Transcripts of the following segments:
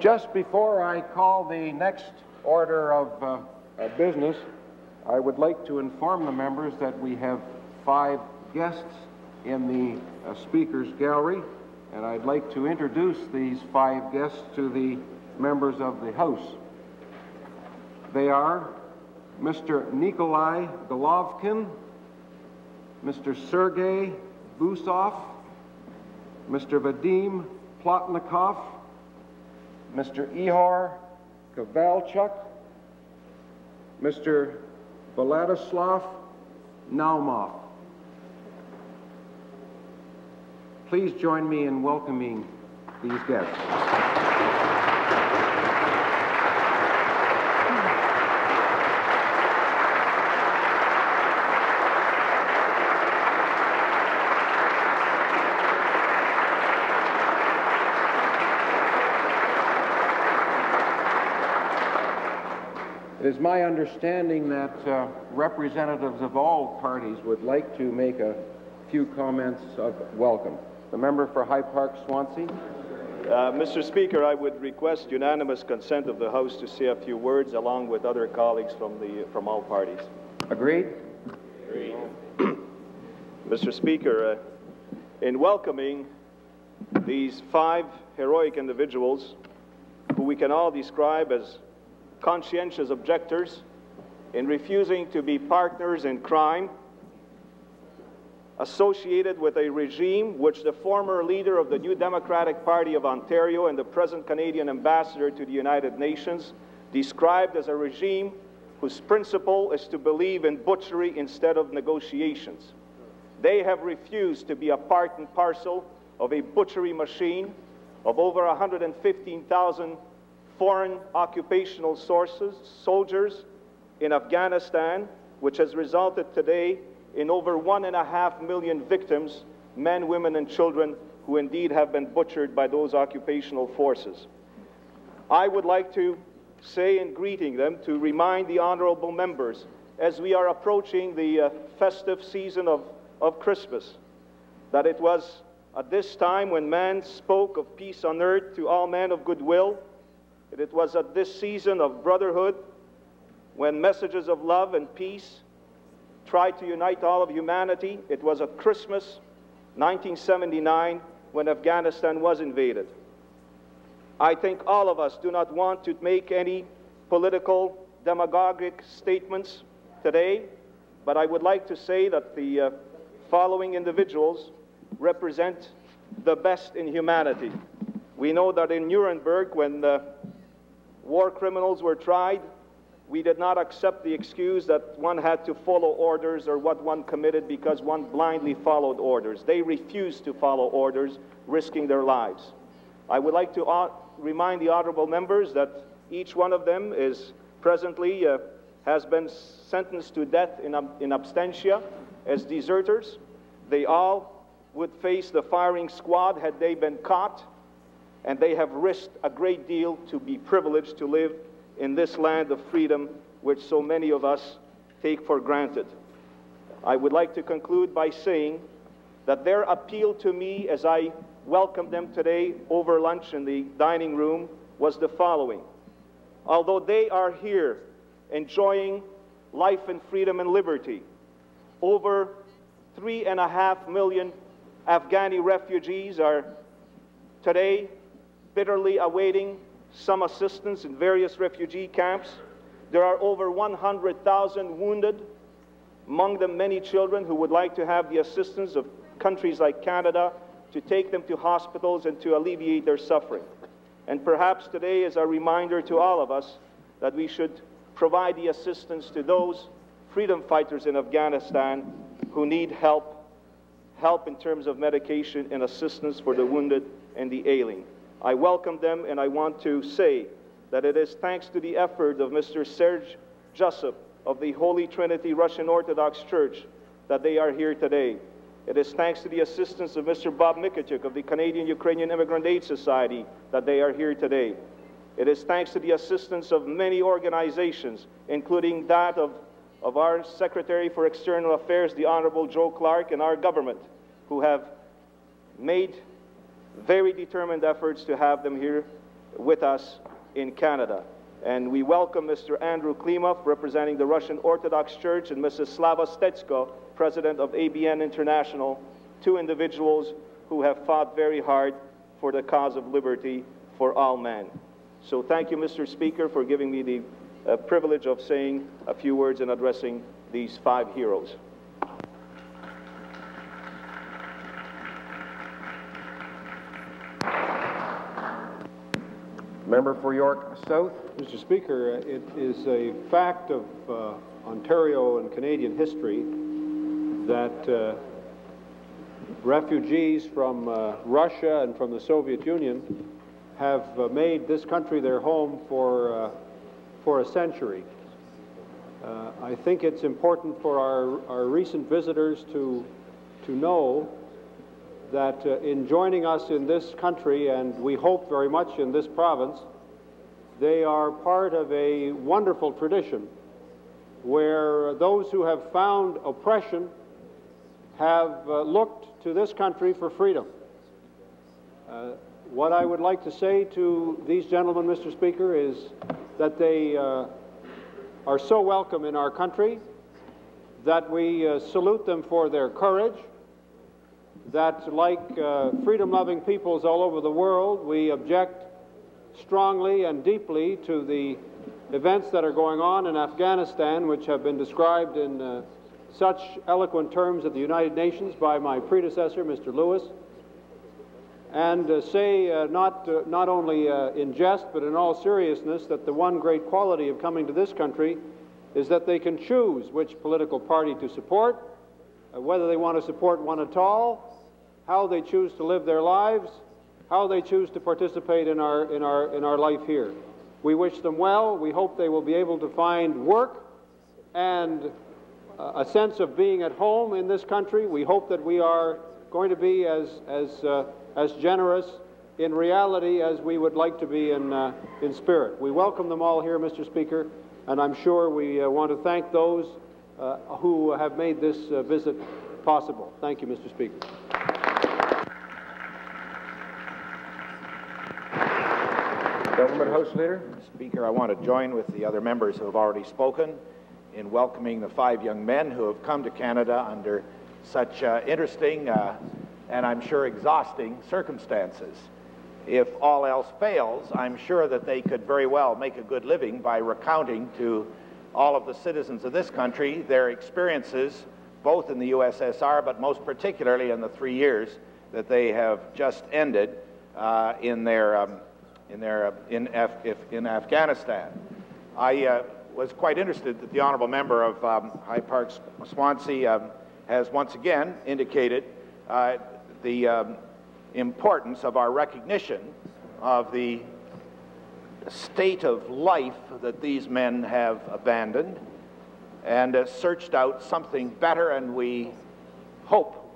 Just before I call the next order of business, I would like to inform the members that we have 5 guests in the speakers gallery, and I'd like to introduce these 5 guests to the members of the House. They are Mr. Nikolai Golovkin, Mr. Sergei Busov, Mr. Vadim Plotnikov, Mr. Ihor Kovalchuk, Mr. Vladislav Naumov. Please join me in welcoming these guests. It is my understanding that representatives of all parties would like to make a few comments of welcome. The member for High Park-Swansea. Mr. Speaker, I would request unanimous consent of the House to say a few words along with other colleagues from all parties. Agreed? Agreed. Mr. Speaker, in welcoming these 5 heroic individuals who we can all describe as conscientious objectors in refusing to be partners in crime, associated with a regime which the former leader of the New Democratic Party of Ontario and the present Canadian ambassador to the United Nations described as a regime whose principle is to believe in butchery instead of negotiations. They have refused to be a part and parcel of a butchery machine of over 115,000 foreign occupational soldiers in Afghanistan, which has resulted today in over 1.5 million victims, men, women, and children, who indeed have been butchered by those occupational forces. I would like to say in greeting them, to remind the honorable members, as we are approaching the festive season of Christmas, that it was at this time when man spoke of peace on earth to all men of goodwill. It was at this season of brotherhood when messages of love and peace tried to unite all of humanity. It was at Christmas 1979 when Afghanistan was invaded. I think all of us do not want to make any political demagogic statements today, but I would like to say that the following individuals represent the best in humanity. We know that in Nuremberg, when war criminals were tried, we did not accept the excuse that one had to follow orders or what one committed because one blindly followed orders. They refused to follow orders, risking their lives. I would like to remind the honorable members that each one of them is presently has been sentenced to death in absentia as deserters. They all would face the firing squad had they been caught, and they have risked a great deal to be privileged to live in this land of freedom which so many of us take for granted. I would like to conclude by saying that their appeal to me as I welcomed them today over lunch in the dining room was the following. Although they are here enjoying life and freedom and liberty, over 3.5 million Afghani refugees are today bitterly awaiting some assistance in various refugee camps. There are over 100,000 wounded, among them many children who would like to have the assistance of countries like Canada to take them to hospitals and to alleviate their suffering. And perhaps today is a reminder to all of us that we should provide the assistance to those freedom fighters in Afghanistan who need help in terms of medication and assistance for the wounded and the ailing. I welcome them, and I want to say that it is thanks to the effort of Mr. Serge Jessup of the Holy Trinity Russian Orthodox Church that they are here today. It is thanks to the assistance of Mr. Bob Mikityuk of the Canadian Ukrainian Immigrant Aid Society that they are here today. It is thanks to the assistance of many organizations, including that of our Secretary for External Affairs, the Honorable Joe Clark, and our government, who have made very determined efforts to have them here with us in Canada. And we welcome Mr. Andrew Klimov, representing the Russian Orthodox Church, and Mrs. Slava Stetsko, president of ABN International, two individuals who have fought very hard for the cause of liberty for all men. So thank you, Mr. Speaker, for giving me the privilege of saying a few words and addressing these 5 heroes. Member for York South. Mr. Speaker, it is a fact of Ontario and Canadian history that refugees from Russia and from the Soviet Union have made this country their home for a century. I think it's important for our recent visitors to know that in joining us in this country, and we hope very much in this province, they are part of a wonderful tradition where those who have found oppression have looked to this country for freedom. What I would like to say to these gentlemen, Mr. Speaker, is that they are so welcome in our country, that we salute them for their courage, that like freedom-loving peoples all over the world, we object strongly and deeply to the events that are going on in Afghanistan, which have been described in such eloquent terms at the United Nations by my predecessor, Mr. Lewis, and say not only in jest but in all seriousness that the one great quality of coming to this country is that they can choose which political party to support, whether they want to support one at all, how they choose to live their lives, how they choose to participate in our life here. We wish them well. We hope they will be able to find work and a sense of being at home in this country. We hope that we are going to be as generous in reality as we would like to be in spirit. We welcome them all here, Mr. Speaker, and I'm sure we want to thank those who have made this visit possible. Thank you, Mr. Speaker. Government House Leader. Speaker, I want to join with the other members who have already spoken in welcoming the 5 young men who have come to Canada under such interesting and I'm sure exhausting circumstances. If all else fails, I'm sure that they could very well make a good living by recounting to all of the citizens of this country their experiences, both in the USSR, but most particularly in the 3 years that they have just ended in Afghanistan. I was quite interested that the honourable member of High Park-Swansea has once again indicated the importance of our recognition of the state of life that these men have abandoned and searched out something better, and we hope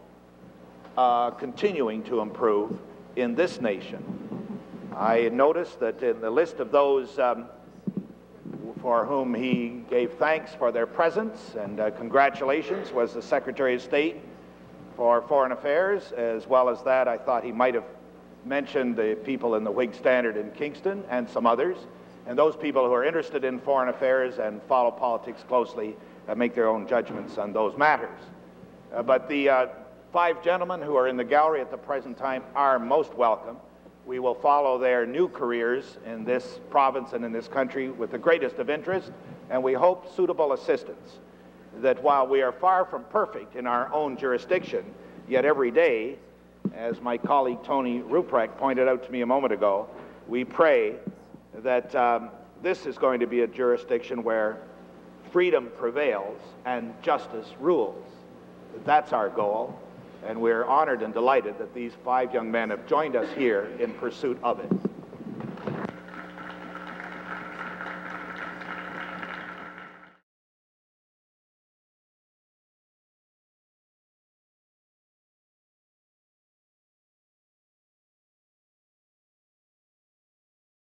continuing to improve in this nation. I noticed that in the list of those for whom he gave thanks for their presence and congratulations was the Secretary of State for Foreign Affairs. As well as that, I thought he might have mentioned the people in the Whig Standard in Kingston and some others. And those people who are interested in foreign affairs and follow politics closely make their own judgments on those matters. But the 5 gentlemen who are in the gallery at the present time are most welcome. We will follow their new careers in this province and in this country with the greatest of interest, and we hope suitable assistance. That while we are far from perfect in our own jurisdiction, yet every day, as my colleague Tony Ruprecht pointed out to me a moment ago, we pray that this is going to be a jurisdiction where freedom prevails and justice rules. That's our goal. And we're honored and delighted that these 5 young men have joined us here in pursuit of it.